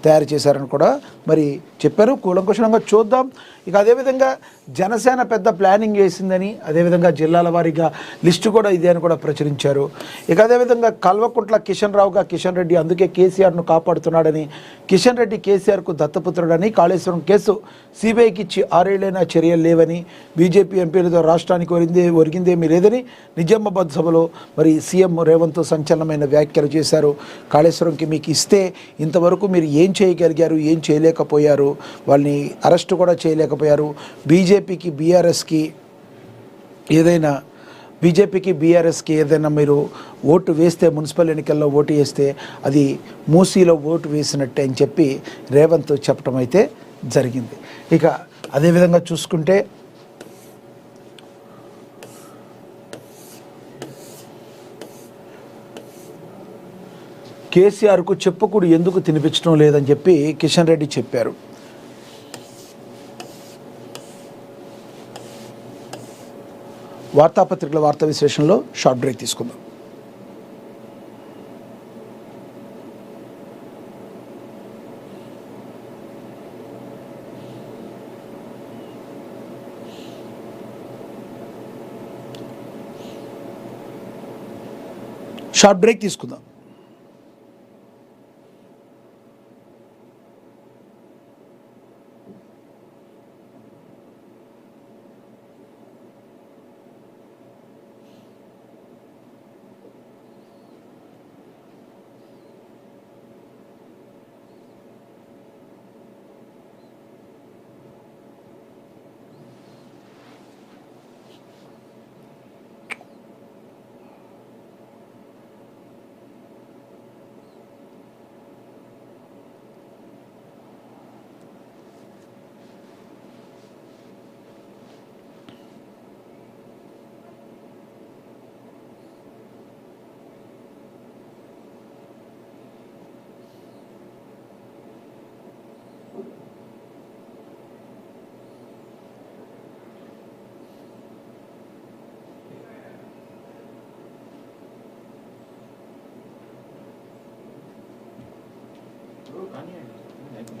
తయారు చేశారని కూడా మరి చెప్పారు. కూలంకుషంగా చూద్దాం. ఇక అదేవిధంగా జనసేన పెద్ద ప్లానింగ్ చేసిందని, అదేవిధంగా జిల్లాల వారీగా లిస్టు కూడా ఇదే అని కూడా ప్రచురించారు. ఇక అదేవిధంగా కల్వకుంట్ల కిషన్ రావుగా కిషన్ రెడ్డి అందుకే కేసీఆర్ను కాపాడుతున్నాడని, కిషన్ రెడ్డి కేసీఆర్కు దత్తపుత్రుడని, కాళేశ్వరం కేసు సిబిఐకి ఇచ్చి 6 ఏళ్లైనా చర్యలు లేవని, బీజేపీ ఎంపీలతో రాష్ట్రానికి ఒరిగిందేమీ లేదని నిజామాబాద్ సభలో మరి సీఎం రేవంత్ సంచలనమైన వ్యాఖ్యలు చేశారు. కాళేశ్వరంకి మీకు ఇస్తే ఇంతవరకు మీరు ఏం చేయగలిగారు, ఏం చేయలేకపోయారు, వాళ్ళని అరెస్ట్ కూడా చేయలేకపోయారు. బీజేపీకి బీఆర్ఎస్కి ఏదైనా మీరు ఓటు వేస్తే, మున్సిపల్ ఎన్నికల్లో ఓటు వేస్తే అది మూసీలో ఓటు వేసినట్టే అని చెప్పి రేవంత్ చెప్పడం అయితే జరిగింది. ఇక అదేవిధంగా చూసుకుంటే కేసీఆర్కు చెప్పుకుడు ఎందుకు తినిపించడం లేదని చెప్పి కిషన్ రెడ్డి చెప్పారు. వార్తాపత్రికల వార్తా విశ్లేషణలో షార్ట్ బ్రేక్ తీసుకుందాం. షార్ట్ బ్రేక్ తీసుకుందాం.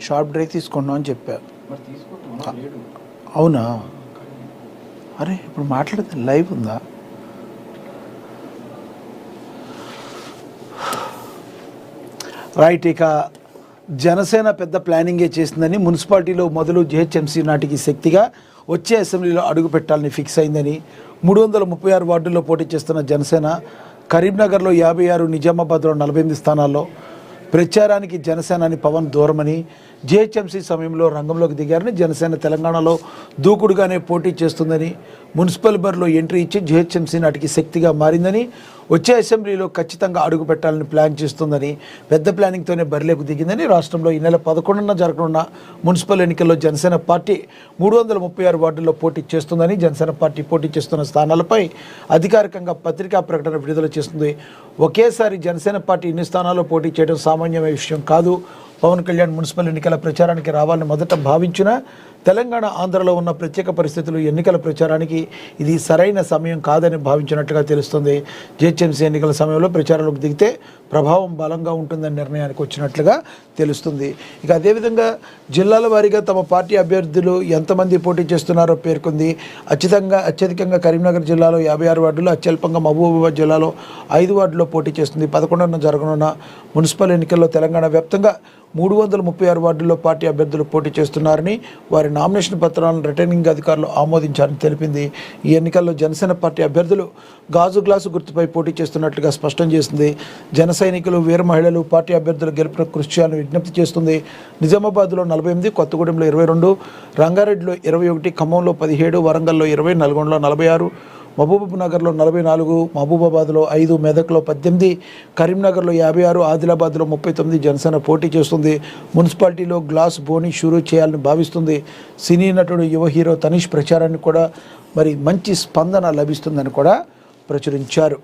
షార్ట్ బ్రేక్ తీసుకున్నాం అని చెప్పారు. అవునా? అరే ఇప్పుడు మాట్లాడితే లైవ్ ఉందా? రైట్. ఇక జనసేన పెద్ద ప్లానింగే చేసిందని, మున్సిపాలిటీలో మొదలు జిహెచ్ఎంసీ నాటికి శక్తిగా వచ్చే అసెంబ్లీలో అడుగు పెట్టాలని ఫిక్స్ అయిందని, 336 వార్డుల్లో పోటీ చేస్తున్న జనసేన కరీంనగర్లో 56, నిజామాబాద్లో 48 స్థానాల్లో ప్రచారానికి జనసేనాని పవన్ దూరమని, జిహెచ్ఎంసీ సమయంలో రంగంలోకి దిగారని, జనసేన తెలంగాణలో దూకుడుగానే పోటీ చేస్తుందని, మున్సిపల్ బరిలో ఎంట్రీ ఇచ్చి జిహెచ్ఎంసీ నాటికి శక్తిగా మారిందని, వచ్చే అసెంబ్లీలో ఖచ్చితంగా అడుగు పెట్టాలని ప్లాన్ చేస్తుందని, పెద్ద ప్లానింగ్తోనే బరిలోకి దిగిందని, రాష్ట్రంలో ఈ నెల 11న జరగనున్న మున్సిపల్ ఎన్నికల్లో జనసేన పార్టీ 336 వార్డుల్లో పోటీ చేస్తుందని, జనసేన పార్టీ పోటీ చేస్తున్న స్థానాలపై అధికారికంగా పత్రికా ప్రకటన విడుదల చేస్తుంది. ఒకేసారి జనసేన పార్టీ ఇన్ని స్థానాల్లో పోటీ చేయడం సామాన్యమైన విషయం కాదు. పవన్ కళ్యాణ్ మున్సిపల్ ఎన్నికల ప్రచారానికి రావాలని మొదట భావించిన తెలంగాణ, ఆంధ్రలో ఉన్న ప్రత్యేక పరిస్థితులు ఎన్నికల ప్రచారానికి ఇది సరైన సమయం కాదని భావించినట్లుగా తెలుస్తుంది. జిహెచ్ఎంసీ ఎన్నికల సమయంలో ప్రచారంలోకి దిగితే ప్రభావం బలంగా ఉంటుందని నిర్ణయానికి వచ్చినట్లుగా తెలుస్తుంది. ఇక అదేవిధంగా జిల్లాల వారీగా తమ పార్టీ అభ్యర్థులు ఎంతమంది పోటీ చేస్తున్నారో పేర్కొంది. అత్యధికంగా కరీంనగర్ జిల్లాలో 56 వార్డులు, అత్యల్పంగా మహబూబాబాద్ జిల్లాలో 5 వార్డుల్లో పోటీ చేస్తుంది. 11న జరగనున్న మున్సిపల్ ఎన్నికల్లో తెలంగాణ వ్యాప్తంగా 336 వార్డుల్లో పార్టీ అభ్యర్థులు పోటీ చేస్తున్నారని, వారి నామినేషన్ పత్రాలను రిటర్నింగ్ అధికారులు ఆమోదించారని తెలిపింది. ఈ ఎన్నికల్లో జనసేన పార్టీ అభ్యర్థులు గాజు గ్లాసు గుర్తుపై పోటీ చేస్తున్నట్లుగా స్పష్టం చేసింది. జన సైనికులు, వీర మహిళలు పార్టీ అభ్యర్థుల గెలుపున కృషి చేయాలని విజ్ఞప్తి చేస్తుంది. నిజామాబాద్లో 48, కొత్తగూడెంలో 22, రంగారెడ్డిలో 21, ఖమ్మంలో 17, వరంగల్లో 20, నల్గొండలో 46, మహబూబ్ నగర్లో 44, మహబూబాబాద్లో 5, మెదక్లో 18, కరీంనగర్లో 56, ఆదిలాబాద్లో 39 జనసేన పోటీ చేస్తుంది. మున్సిపాలిటీలో గ్లాస్ బోని షురూ చేయాలని భావిస్తుంది. సినీ నటుడు యువ హీరో తనీష్ ప్రచారానికి కూడా మరి మంచి స్పందన లభిస్తుందని కూడా ప్రచురించారు.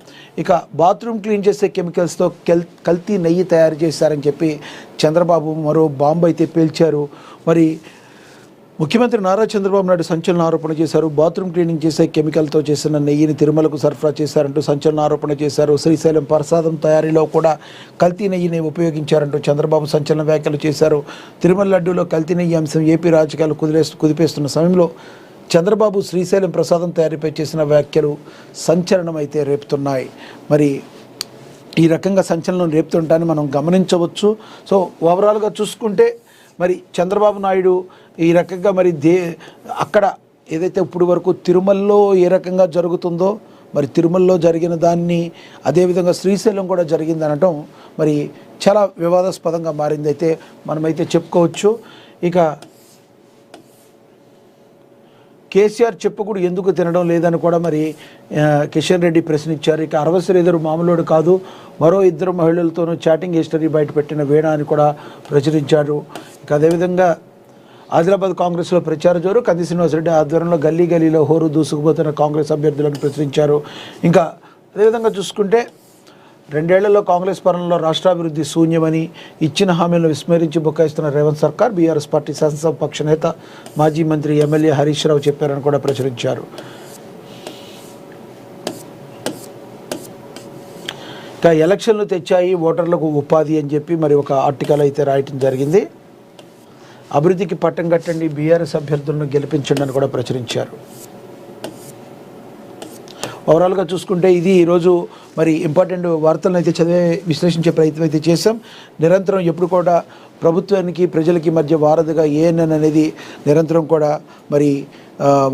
ఇక బాత్రూమ్ క్లీన్ చేసే కెమికల్స్తో కల్తీ నెయ్యి తయారు చేశారని చెప్పి చంద్రబాబు మరో బాంబు అయితే పేల్చారు. మరి ముఖ్యమంత్రి నారా చంద్రబాబు నాయుడు సంచలన ఆరోపణ చేశారు. బాత్రూమ్ క్లీనింగ్ చేసే కెమికల్తో చేసిన నెయ్యిని తిరుమలకు సరఫరా చేశారంటూ సంచలన ఆరోపణ చేశారు. శ్రీశైలం ప్రసాదం తయారీలో కూడా కల్తీ నెయ్యిని ఉపయోగించారంటూ చంద్రబాబు సంచలన వ్యాఖ్యలు చేశారు. తిరుమల లడ్డూలో కల్తీ నెయ్యి అంశం ఏపీ రాజకీయాలు కుదిపేస్తున్న సమయంలో చంద్రబాబు శ్రీశైలం ప్రసాదం తయారీపై చేసిన వ్యాఖ్యలు సంచలనం అయితే రేపుతున్నాయి. మరి ఈ రకంగా సంచలనం రేపుతుంటాన్ని మనం గమనించవచ్చు. సో ఓవరాల్గా చూసుకుంటే మరి చంద్రబాబు నాయుడు ఈ రకంగా మరి అక్కడ ఏదైతే ఇప్పుడు వరకు తిరుమలలో ఏ రకంగా జరుగుతుందో మరి తిరుమలలో జరిగిన దాన్ని అదేవిధంగా శ్రీశైలం కూడా జరిగింది అనటం మరి చాలా వివాదాస్పదంగా మారింది అయితే మనమైతే చెప్పుకోవచ్చు. ఇక కేసీఆర్ చెప్పుకుడు ఎందుకు తినడం లేదని కూడా మరి కిషన్ రెడ్డి ప్రశ్నించారు. ఇక అరవ శ్రీధర్ మామూలుడు కాదు, మరో ఇద్దరు మహిళలతోనూ చాటింగ్ హిస్టరీ బయటపెట్టిన వీణ అని కూడా ప్రచురించారు. ఇక అదేవిధంగా ఆదిలాబాద్ కాంగ్రెస్లో ప్రచార జోరు, కంది శ్రీనివాసరెడ్డి ఆధ్వర్యంలో గల్లీ గల్లీలో హోరు దూసుకుపోతున్న కాంగ్రెస్ అభ్యర్థులను ప్రచురించారు. ఇంకా అదేవిధంగా చూసుకుంటే 2 ఏళ్లలో కాంగ్రెస్ పాలనలో రాష్ట్రాభివృద్ధి శూన్యమని, ఇచ్చిన హామీలను విస్మరించి బుకాయిస్తున్న రేవంత్ సర్కార్ బీఆర్ఎస్ పార్టీ శాసనసభ పక్ష నేత మాజీ మంత్రి ఎమ్మెల్యే హరీష్ రావు చెప్పారని కూడా ప్రచురించారు. ఇంకా ఎలక్షన్లు తెచ్చాయి ఓటర్లకు ఉపాధి అని చెప్పి మరి ఒక ఆర్టికల్ అయితే రాయటం జరిగింది. అభివృద్ధికి పట్టం కట్టండి, బీఆర్ఎస్ అభ్యర్థులను గెలిపించండి అని కూడా ప్రచురించారు. ఓవరాల్గా చూసుకుంటే ఇది ఈరోజు మరి ఇంపార్టెంట్ వార్తలను అయితే విశ్లేషించే ప్రయత్నం అయితే చేశాం. నిరంతరం ఎప్పుడు కూడా ప్రభుత్వానికి ప్రజలకి మధ్య వారధిగా ఏఎన్ఎన్ అనేది నిరంతరం కూడా మరి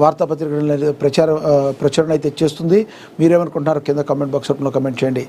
వార్తాపత్రికలు ప్రచారణ అయితే చేస్తుంది. మీరేమనుకుంటున్నారో కింద కామెంట్ బాక్స్ రూపంలో కామెంట్ చేయండి.